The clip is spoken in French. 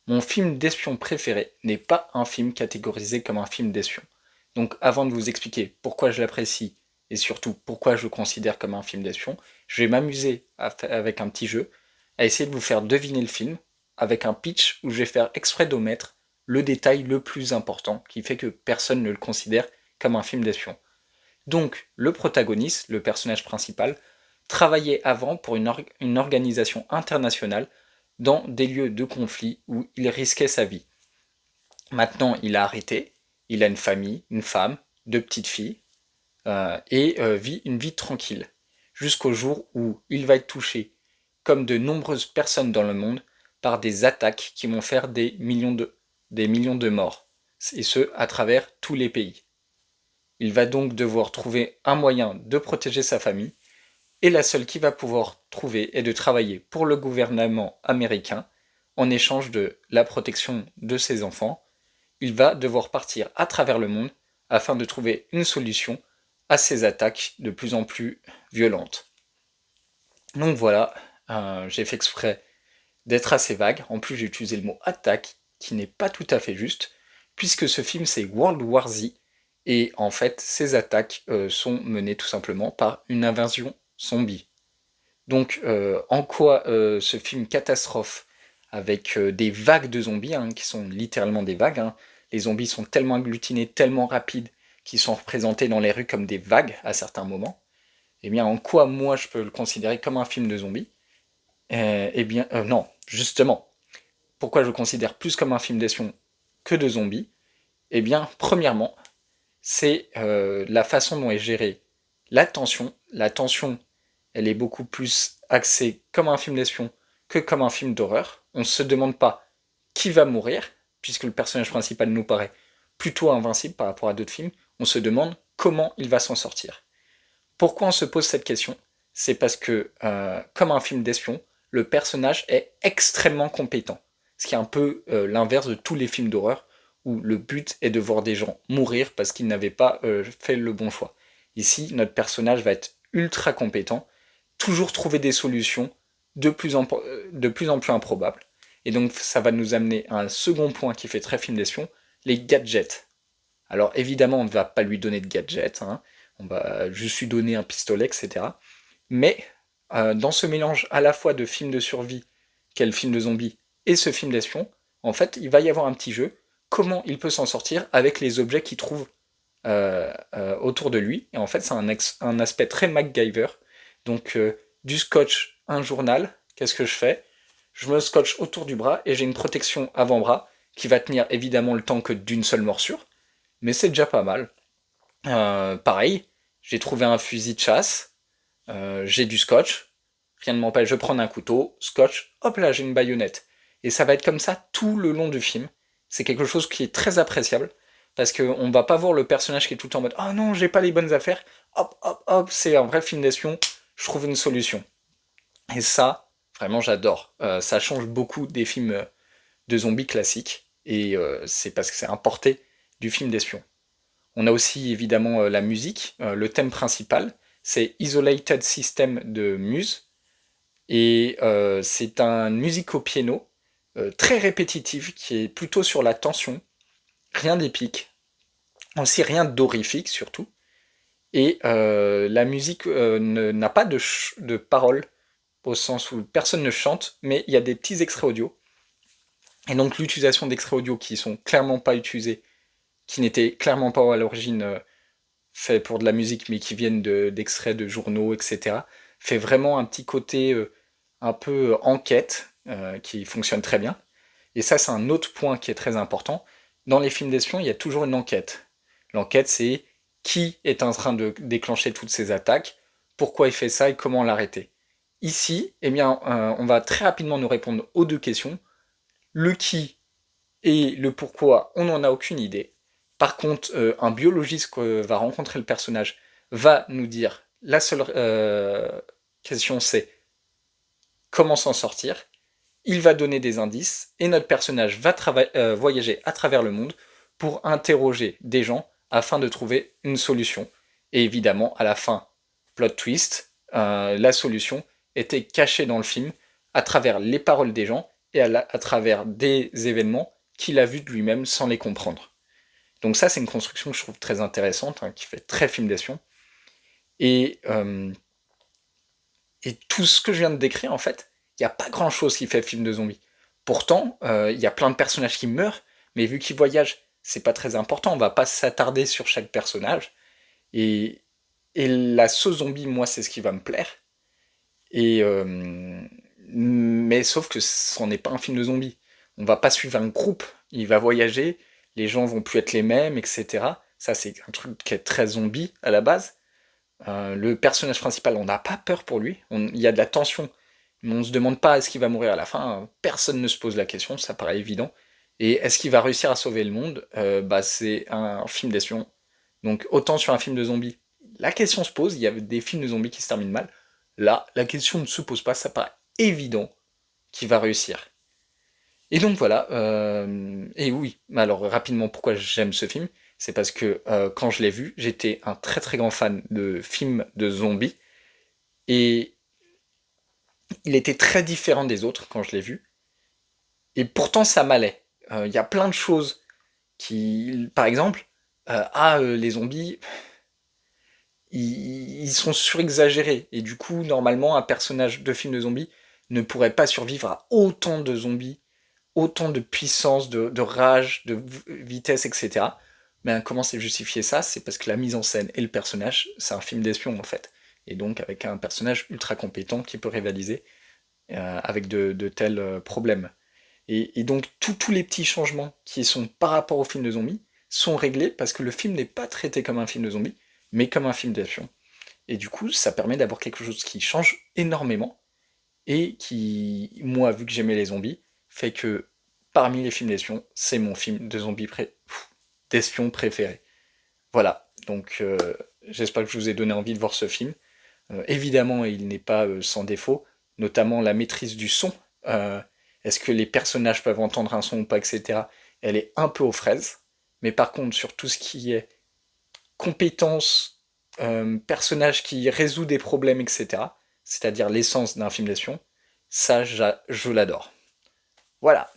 Mon film d'espion préféré n'est pas un film catégorisé comme un film d'espion. Donc avant de vous expliquer pourquoi je l'apprécie et surtout pourquoi je le considère comme un film d'espion, je vais m'amuser avec un petit jeu, à essayer de vous faire deviner le film, avec un pitch où je vais faire exprès d'omettre le détail le plus important qui fait que personne ne le considère comme un film d'espion. Donc le protagoniste, le personnage principal, travaillait avant pour une organisation internationale dans des lieux de conflit où il risquait sa vie. Maintenant, il a arrêté, il a une famille, une femme, deux petites filles, vit une vie tranquille, jusqu'au jour où il va être touché, comme de nombreuses personnes dans le monde, par des attaques qui vont faire des millions de morts, et ce, à travers tous les pays. Il va donc devoir trouver un moyen de protéger sa famille, et la seule qu'il va pouvoir trouver est de travailler pour le gouvernement américain en échange de la protection de ses enfants. Il va devoir partir à travers le monde afin de trouver une solution à ces attaques de plus en plus violentes. Donc voilà, j'ai fait exprès d'être assez vague. En plus, j'ai utilisé le mot attaque, qui n'est pas tout à fait juste, puisque ce film c'est World War Z, et en fait, ces attaques sont menées tout simplement par une invasion zombie. Donc, en quoi ce film catastrophe avec des vagues de zombies, hein, qui sont littéralement des vagues, hein. Les zombies sont tellement agglutinés, tellement rapides, qu'ils sont représentés dans les rues comme des vagues à certains moments. Eh bien, en quoi moi je peux le considérer comme un film de zombies? Eh bien, non, justement. Pourquoi je le considère plus comme un film d'action que de zombies? Eh bien, premièrement, c'est la façon dont est gérée la tension. La tension, elle est beaucoup plus axée comme un film d'espion que comme un film d'horreur. On ne se demande pas qui va mourir, puisque le personnage principal nous paraît plutôt invincible par rapport à d'autres films. On se demande comment il va s'en sortir. Pourquoi on se pose cette question? C'est parce que, comme un film d'espion, le personnage est extrêmement compétent. Ce qui est un peu l'inverse de tous les films d'horreur, où le but est de voir des gens mourir parce qu'ils n'avaient pas fait le bon choix. Ici, notre personnage va être ultra compétent, toujours trouver des solutions de plus en plus improbables. Et donc ça va nous amener à un second point qui fait très film d'espion, les gadgets. Alors évidemment, on ne va pas lui donner de gadgets, hein, on va juste lui donner un pistolet, etc. Mais dans ce mélange à la fois de film de survie, qu'est le film de zombie, et ce film d'espion, en fait, il va y avoir un petit jeu, comment il peut s'en sortir avec les objets qu'il trouve autour de lui. Et en fait, c'est un aspect très MacGyver. Donc, du scotch, un journal, qu'est-ce que je fais? Je me scotche autour du bras et j'ai une protection avant-bras qui va tenir évidemment le temps que d'une seule morsure, mais c'est déjà pas mal. Pareil, j'ai trouvé un fusil de chasse, j'ai du scotch, rien ne m'empêche de prendre un couteau, scotch, hop là j'ai une baïonnette. Et ça va être comme ça tout le long du film. C'est quelque chose qui est très appréciable, parce qu'on va pas voir le personnage qui est tout le temps en mode oh non, j'ai pas les bonnes affaires, hop hop hop, c'est un vrai film d'espion, je trouve une solution. Et ça, vraiment j'adore. Ça change beaucoup des films de zombies classiques, et c'est parce que c'est importé du film d'espion. On a aussi évidemment la musique. Le thème principal, c'est Isolated System de Muse. Et c'est un musique au piano très répétitive qui est plutôt sur la tension. Rien d'épique. Aussi rien d'horrifique surtout. Et la musique n'a pas de paroles au sens où personne ne chante, mais il y a des petits extraits audio. Et donc l'utilisation d'extraits audio qui sont clairement pas utilisés, qui n'étaient clairement pas à l'origine fait pour de la musique, mais qui viennent d'extraits de journaux, etc., fait vraiment un petit côté un peu enquête qui fonctionne très bien. Et ça, c'est un autre point qui est très important. Dans les films d'espion, il y a toujours une enquête. L'enquête, c'est qui est en train de déclencher toutes ces attaques, pourquoi il fait ça et comment l'arrêter. Ici, eh bien, on va très rapidement nous répondre aux deux questions. Le qui et le pourquoi, on n'en a aucune idée. Par contre, un biologiste que va rencontrer le personnage va nous dire la seule question c'est comment s'en sortir. Il va donner des indices et notre personnage va voyager à travers le monde pour interroger des gens afin de trouver une solution. Et évidemment, à la fin, plot twist, la solution était cachée dans le film à travers les paroles des gens et à travers des événements qu'il a vus de lui-même sans les comprendre. Donc ça, c'est une construction que je trouve très intéressante, hein, qui fait très film d'action. Et, euh, et tout ce que je viens de décrire, en fait, il n'y a pas grand-chose qui fait film de zombies. Pourtant, il y a plein de personnages qui meurent, mais vu qu'ils voyagent, c'est pas très important, on va pas s'attarder sur chaque personnage. Et, et la sauce zombie, moi, c'est ce qui va me plaire. Et, mais sauf que ce n'est pas un film de zombies. On va pas suivre un groupe, il va voyager, les gens vont plus être les mêmes, etc. Ça, c'est un truc qui est très zombie à la base. Le personnage principal, on n'a pas peur pour lui. Il y a de la tension, mais on se demande pas est-ce qu'il va mourir à la fin. Personne ne se pose la question, ça paraît évident. Et est-ce qu'il va réussir à sauver le monde? Bah, c'est un film d'action. Donc autant sur un film de zombies, la question se pose. Il y a des films de zombies qui se terminent mal. Là, la question ne se pose pas. Ça paraît évident qu'il va réussir. Et donc voilà, et oui, alors rapidement pourquoi j'aime ce film, c'est parce que quand je l'ai vu, j'étais un très très grand fan de films de zombies, et il était très différent des autres quand je l'ai vu, et pourtant ça m'allait. Il y a plein de choses qui, par exemple, les zombies, ils sont surexagérés, et du coup, normalement, un personnage de film de zombies ne pourrait pas survivre à autant de zombies autant de puissance, de rage, de vitesse, etc. Mais comment c'est justifié ça? C'est parce que la mise en scène et le personnage, c'est un film d'espion en fait. Et donc avec un personnage ultra compétent qui peut rivaliser avec de tels problèmes. Et donc tous les petits changements qui sont par rapport au film de zombies sont réglés parce que le film n'est pas traité comme un film de zombies, mais comme un film d'action. Et du coup, ça permet d'avoir quelque chose qui change énormément et qui, moi, vu que j'aimais les zombies, fait que parmi les films d'espion, c'est mon film de zombies d'espion préféré. Voilà, donc j'espère que je vous ai donné envie de voir ce film. Évidemment, il n'est pas sans défaut, notamment la maîtrise du son. Euh, Est-ce que les personnages peuvent entendre un son ou pas, etc. Elle est un peu aux fraises. Mais par contre, sur tout ce qui est compétences, personnage qui résout des problèmes, etc., c'est-à-dire l'essence d'un film d'action, ça, je l'adore. Voilà.